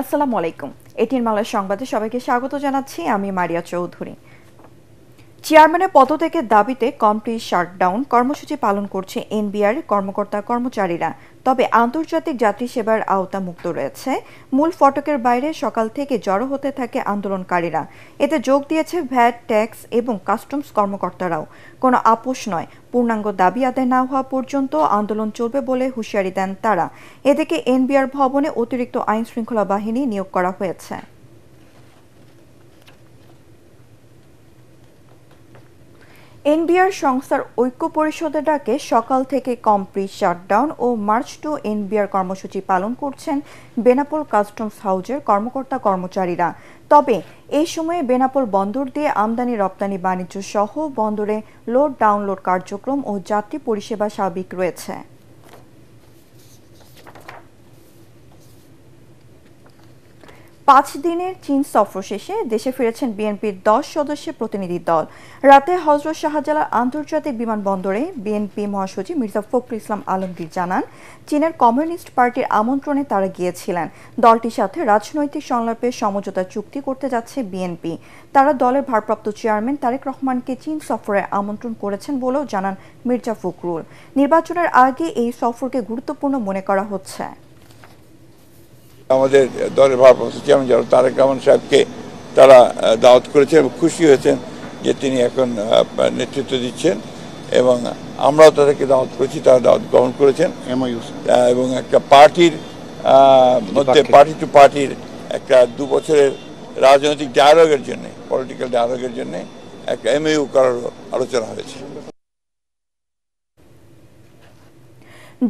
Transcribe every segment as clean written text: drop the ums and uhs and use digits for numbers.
আসসালামু আলাইকুম। এটিএন বাংলা সংবাদে সবাইকে স্বাগত জানাচ্ছি। আমি মারিয়া চৌধুরী। চেয়ারম্যানের পদত্যাগের দাবিতে কমপ্লিট শাটডাউন কর্মসূচি পালন করছে এনবিআর কর্মকর্তা কর্মচারীরা। তবে আন্তর্জাতিক যাত্রী সেবার আওতা মুক্ত রয়েছে। মূল ফটকের বাইরে সকাল থেকে জড়ো হতে থাকে আন্দোলনকারীরা। এতে যোগ দিয়েছে ভ্যাট, ট্যাক্স এবং কাস্টমস কর্মকর্তারাও। কোনো আপোষ নয়, পূর্ণাঙ্গ দাবি আদায় না হওয়া পর্যন্ত আন্দোলন চলবে বলে হুঁশিয়ারি দেন তারা। এদিকে এনবিআর ভবনে অতিরিক্ত আইন শৃঙ্খলা বাহিনী নিয়োগ করা হয়েছে। এনবিআর সংস্থার ঐক্য পরিষদের ডাকে সকাল থেকে কমপ্লিট শাটডাউন ও মার্চ টু এনবিআর কর্মসূচি পালন করছেন বেনাপোল কাস্টমস হাউজের কর্মকর্তা কর্মচারীরা। তবে এই সময়ে বেনাপোল বন্দর দিয়ে আমদানি রপ্তানি বাণিজ্য সহ বন্দরে লোড ডাউনলোড কার্যক্রম ও যাত্রী পরিষেবা স্বাভাবিক রয়েছে। পাঁচ দিনের চীন সফর শেষে দেশে ফিরেছেন বিএনপির 10 সদস্যের প্রতিনিধি দল। রাতে হযরত শাহজালাল আন্তর্জাতিক বিমানবন্দরে বিএনপি মহাসচিব মির্জা ফখরুল ইসলাম আলমগীর জানান, চীনের কমিউনিস্ট পার্টির আমন্ত্রণে তারা গিয়েছিলেন। দলটির সাথে রাজনৈতিক সংলাপে সমঝোতা চুক্তি করতে যাচ্ছে বিএনপি। তারা দলের ভারপ্রাপ্ত চেয়ারম্যান তারেক রহমানকে চীন সফরে আমন্ত্রণ করেছেন বলেও জানান মির্জা ফখরুল। নির্বাচনের আগে এই সফরকে গুরুত্বপূর্ণ মনে করা হচ্ছে। আমাদের দলের ভারপ্রাপ্ত চেয়ারম্যান জনাব তারেক রহমান সাহেবকে তারা দাওয়াত করেছেন এবং খুশি হয়েছেন যে তিনি এখন নেতৃত্ব দিচ্ছেন, এবং আমরাও তাদেরকে দাওয়াত করেছি, তারা দাওয়াত গ্রহণ করেছেন এবং একটা পার্টির মধ্যে পার্টি টু পার্টির একটা 2 বছরের রাজনৈতিক ডায়ালগের জন্য, পলিটিক্যাল ডায়ালগের জন্য একটা এমইউ করার আলোচনা হয়েছে।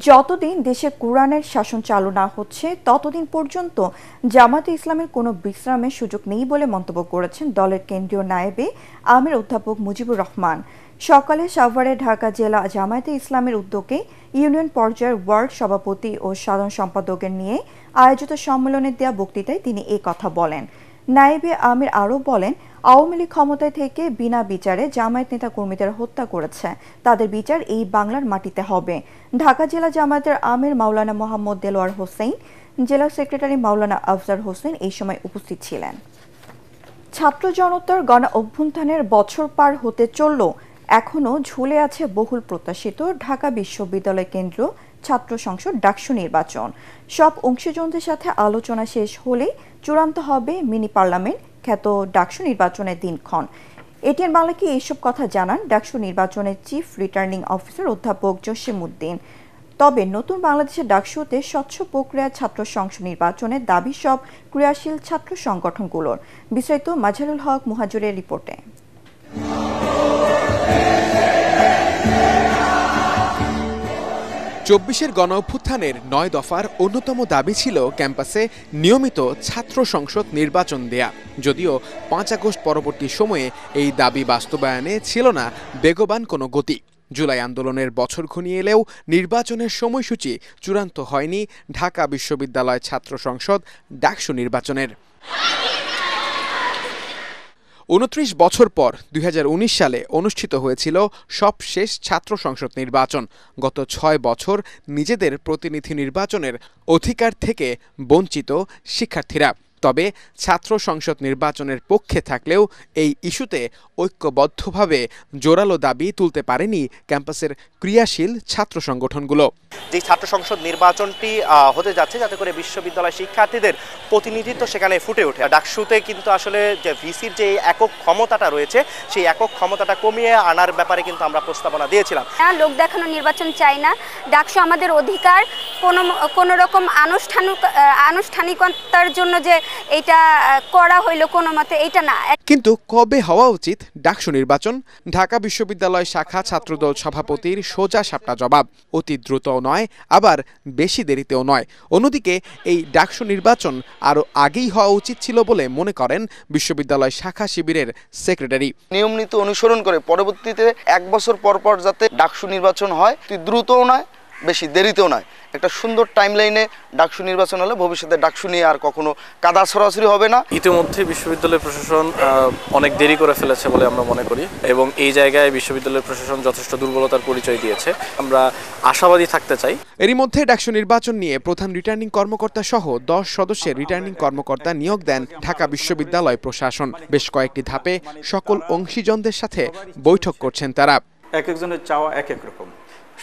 যতদিন দেশে কোরআনের শাসন চালু না হচ্ছে ততদিন পর্যন্ত জামায়াতে ইসলামের কোনো বিশ্রামের সুযোগ নেই বলে মন্তব্য করেছেন দলের কেন্দ্রীয় নায়েবে আমির অধ্যাপক মুজিবুর রহমান। সকালে সাভারে ঢাকা জেলা জামায়াতে ইসলামের উদ্যোগে ইউনিয়ন পর্যায়ের ওয়ার্ড সভাপতি ও সাধারণ সম্পাদকের নিয়ে আয়োজিত সম্মেলনে দেয়া বক্তৃতায় তিনি এই কথা বলেন। নায়েবে আমির আরও বলেন, আওয়ামী লীগ ক্ষমতায় থেকে বিনা বিচারে জামায়াত নেতা কর্মীদের হত্যা করেছে, তাদের বিচার এই বাংলার মাটিতে হবে। ঢাকা জেলা জামায়াতের আমির মাওলানা মোহাম্মদ দেলোয়ার হোসেন, জেলা সেক্রেটারি মাওলানা আফজার হোসেন এই সময় উপস্থিত ছিলেন। ছাত্র জনতার গণ অভ্যুত্থানের বছর পার হতে চলল, এখনও ঝুলে আছে বহুল প্রত্যাশিত ঢাকা বিশ্ববিদ্যালয় কেন্দ্র ছাত্র সংসদ ডাকসু নির্বাচন। সব অংশীজনদের সাথে আলোচনা শেষ হলেই চূড়ান্ত হবে মিনি পার্লামেন্ট খ্যাত ডাকসু নির্বাচনের দিনক্ষণ। এটিএন বাংলাকে এইসব কথা জানান ডাকসু নির্বাচনের চিফ রিটার্নিং অফিসার অধ্যাপক জসিমউদ্দিন। তবে নতুন বাংলাদেশের ডাকসুতে স্বচ্ছ প্রক্রিয়া ছাত্র সংসদ নির্বাচনের দাবি সব ক্রিয়াশীল ছাত্র সংগঠনগুলোর। বিস্তারিত মাজহারুল হক মুহাজিরের রিপোর্টে। 24-এর গণ অভ্যুত্থানের 9 দফার অন্যতম দাবি ছিল ক্যাম্পাসে নিয়মিত ছাত্র সংসদ নির্বাচন দেয়া। যদিও 5 আগস্ট পরবর্তী সময়ে এই দাবি বাস্তবায়নে ছিল না বেগবান কোনো গতি। জুলাই আন্দোলনের বছর ঘনিয়ে এলেও নির্বাচনের সময়সূচি চূড়ান্ত হয়নি ঢাকা বিশ্ববিদ্যালয় ছাত্র সংসদ ডাকসু নির্বাচনের। 29 বছর পর 2019 সালে অনুষ্ঠিত হয়েছিল সবশেষ ছাত্র সংসদ নির্বাচন। গত 6 বছর নিজেদের প্রতিনিধি নির্বাচনের অধিকার থেকে বঞ্চিত শিক্ষার্থীরা। তবে ছাত্র সংসদ নির্বাচনের পক্ষে থাকলেও এই ইস্যুতে ঐক্যবদ্ধভাবে জোরালো দাবি তুলতে পারেনি ক্যাম্পাসের ক্রিয়াশীল ছাত্র সংগঠনগুলো। যে ছাত্র সংসদ নির্বাচনটি হতে যাচ্ছে, যাতে করে বিশ্ববিদ্যালয় শিক্ষার্থীদের প্রতিনিধিত্ব সেখানে ফুটে ওঠে। ডাকসুতে কিন্তু আসলে যে ভিসির যে একক ক্ষমতাটা রয়েছে, সেই একক ক্ষমতাটা কমিয়ে আনার ব্যাপারে কিন্তু আমরা প্রস্তাবনা দিয়েছিলাম। লোক দেখানো নির্বাচন চাই না, ডাকসু আমাদের অধিকার। কোনো রকম আনুষ্ঠানিকতার জন্য যে এটা করা হইলো কোনো মতে, এটা না। কিন্তু কবে হওয়া উচিত ডাকসু নির্বাচন? ঢাকা বিশ্ববিদ্যালয় শাখা ছাত্রদল সভাপতির সোজা সাপটা জবাব, অতি দ্রুতও নয় আবার বেশি দেরিতেও নয়। অন্যদিকে এই ডাকসু নির্বাচন আরও আগেই হওয়া উচিত ছিল বলে মনে করেন বিশ্ববিদ্যালয় শাখা শিবিরের সেক্রেটারি। নিয়ম নীতি অনুসরণ করে পরবর্তীতে 1 বছর পর পর যাতে ডাকসু নির্বাচন হয়, দ্রুতও নয় বেশি দেরিতেও নয়, একটা সুন্দর টাইমলাইনে ডাকসু নির্বাচন হলে ভবিষ্যতে ডাকসু নিয়ে আর কখনো কাদা ছড়াছড়ি হবে না। ইতিমধ্যে বিশ্ববিদ্যালয় প্রশাসন অনেক দেরি করে ফেলেছে বলে আমরা মনে করি, এবং এই জায়গায় বিশ্ববিদ্যালয় প্রশাসন যথেষ্ট দুর্বলতার পরিচয় দিয়েছে। আমরা আশাবাদী থাকতে চাই। এরই মধ্যে ডাকসু নির্বাচন নিয়ে প্রধান রিটার্নিং কর্মকর্তা সহ 10 সদস্যের রিটার্নিং কর্মকর্তা নিয়োগ দেন ঢাকা বিশ্ববিদ্যালয় প্রশাসন। বেশ কয়েকটি ধাপে সকল অংশীজনদের সাথে বৈঠক করছেন তারা। এক একজনের চাওয়া এক এক রকম,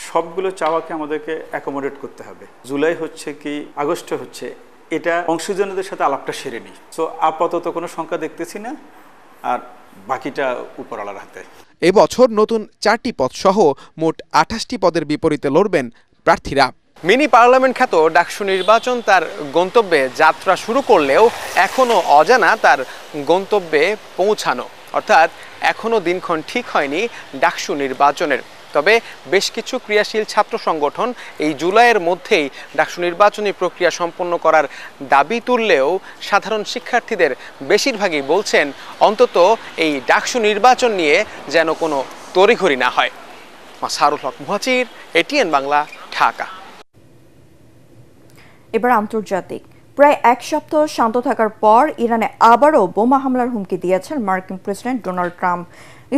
সবগুলো চাওয়াকে আমাদেরকে অ্যাকোমোডেট করতে হবে। জুলাই হচ্ছে কি আগস্টে হচ্ছে, এটা অংশীজনদের সাথে আলাপটা সেরে নিই। সো আপাতত কোনো সংখ্যা দেখতেছি না, আর বাকিটা উপরওয়ালার হাতে। এবছর নতুন 4টি পদ সহ মোট 28টি পদের বিপরীতে লড়বেন প্রার্থীরা। মিনি পার্লামেন্ট খ্যাত ডাকসু নির্বাচন তার গন্তব্যে যাত্রা শুরু করলেও এখনো অজানা তার গন্তব্যে পৌঁছানো, অর্থাৎ এখনো দিনক্ষণ ঠিক হয়নি ডাকসু নির্বাচনের। তবে বেশ কিছু ক্রিয়াশীল ছাত্র সংগঠন এই জুলাইয়ের মধ্যেই ডাকসু নির্বাচনী প্রক্রিয়া সম্পন্ন করার দাবি তুললেও সাধারণ শিক্ষার্থীদের বেশিরভাগই বলছেন অন্তত এই ডাকসু নির্বাচন নিয়ে যেন কোনো তড়িঘড়ি না হয়। মাসারুল হক মুহাজির, এটিএন বাংলা, ঢাকা। এবার আন্তর্জাতিক। প্রায় এক সপ্তাহ শান্ত থাকার পর ইরানে আবারও বোমা হামলার হুমকি দিয়েছেন মার্কিন প্রেসিডেন্ট ডোনাল্ড ট্রাম্প।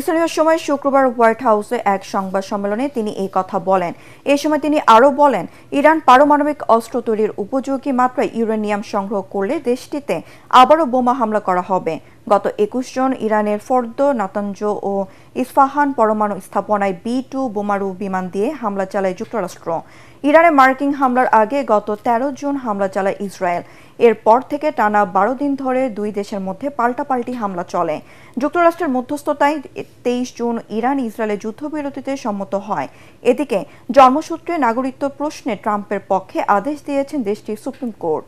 স্থানীয় সময় শুক্রবার হোয়াইট হাউসে এক সংবাদ সম্মেলনে তিনি এই কথা বলেন। এই সময় তিনি আরও বলেন, ইরান পারমাণবিক অস্ত্র তৈরির উপযোগী মাত্রায় ইউরেনিয়াম সংগ্রহ করলে দেশটিতে আবারও বোমা হামলা করা হবে। গত 21 জন ইরানের ফর্দ, নাতাঞ্জ ও ইস্পাহান পরমাণু স্থাপনায় B-2 বোমারু বিমান দিয়ে হামলা চালায় যুক্তরাষ্ট্র। ইরানে মার্কিন হামলার আগে গত 13 জুন হামলা চালায় ইসরায়েল। এরপর থেকে টানা 12 দিন ধরে দুই দেশের মধ্যে পাল্টাপাল্টি হামলা চলে। যুক্তরাষ্ট্রের মধ্যস্থতায় 23 জুন ইরান ইসরায়েলের যুদ্ধবিরতিতে সম্মত হয়। এদিকে জন্মসূত্রে নাগরিকত্ব প্রশ্নে ট্রাম্পের পক্ষে আদেশ দিয়েছেন দেশটির সুপ্রিম কোর্ট।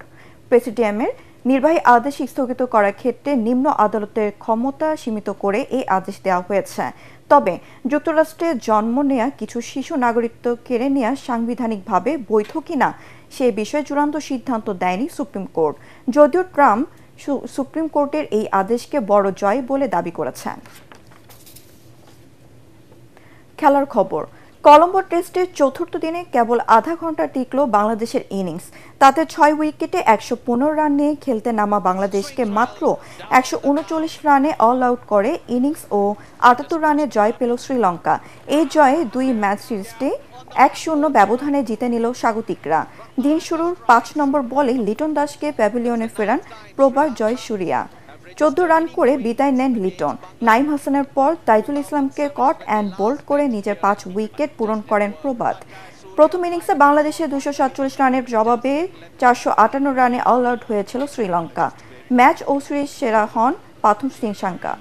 প্রেসিডিয়ামের নির্বাহী আদেশ স্থগিত করার ক্ষেত্রে নিম্ন আদালতের ক্ষমতা সীমিত করে এই আদেশ দেওয়া হয়েছে। তবে যুক্তরাষ্ট্রে জন্ম নেয়া কিছু শিশু নাগরিকত্ব কেড়ে নেওয়া সাংবিধানিকভাবে বৈধ কিনা সে বিষয়ে চূড়ান্ত সিদ্ধান্ত দেয়নি সুপ্রিম কোর্ট, যদিও ট্রাম্প সুপ্রিম কোর্টের এই আদেশকে বড় জয় বলে দাবি করেছেন। খেলার খবর। কলম্বো টেস্টের চতুর্থ দিনে কেবল আধা ঘন্টা টিকল বাংলাদেশের ইনিংস। তাতে 6 উইকেটে 115 রান নিয়ে খেলতে নামা বাংলাদেশকে মাত্র 139 রানে অল আউট করে ইনিংস ও 78 রানে জয় পেল শ্রীলঙ্কা। এই জয়ে 2 ম্যাচ সিরিজটি 1-0 ব্যবধানে জিতে নিল স্বাগতিকরা। দিন শুরুর 5 নম্বর বলে লিটন দাসকে প্যাভিলিয়নে ফেরান প্রবার জয়সূরিয়া। 14 রান করে বিদায় নেন লিটন। নাইম হাসানের পর তাইজুল ইসলামকে কট অ্যান্ড বোল্ড করে নিজের 5 উইকেট পূরণ করেন প্রবাদ। প্রথম ইনিংসে বাংলাদেশের 247 রানের জবাবে 458 রানে অল আউট হয়েছিল শ্রীলঙ্কা। ম্যাচ ও সিরিজ সেরা হন পাথুম সিংসাঙ্কা।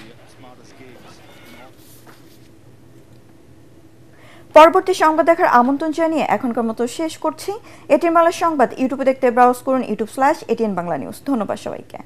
পরবর্তী সংবাদ দেখার আমন্ত্রণ জানিয়ে এখনকার মতো শেষ করছি। এটিএন বাংলা সংবাদ ইউটিউবে দেখতে ব্রাউজ করুন youtube/ATN Bangla News। ধন্যবাদ সবাইকে।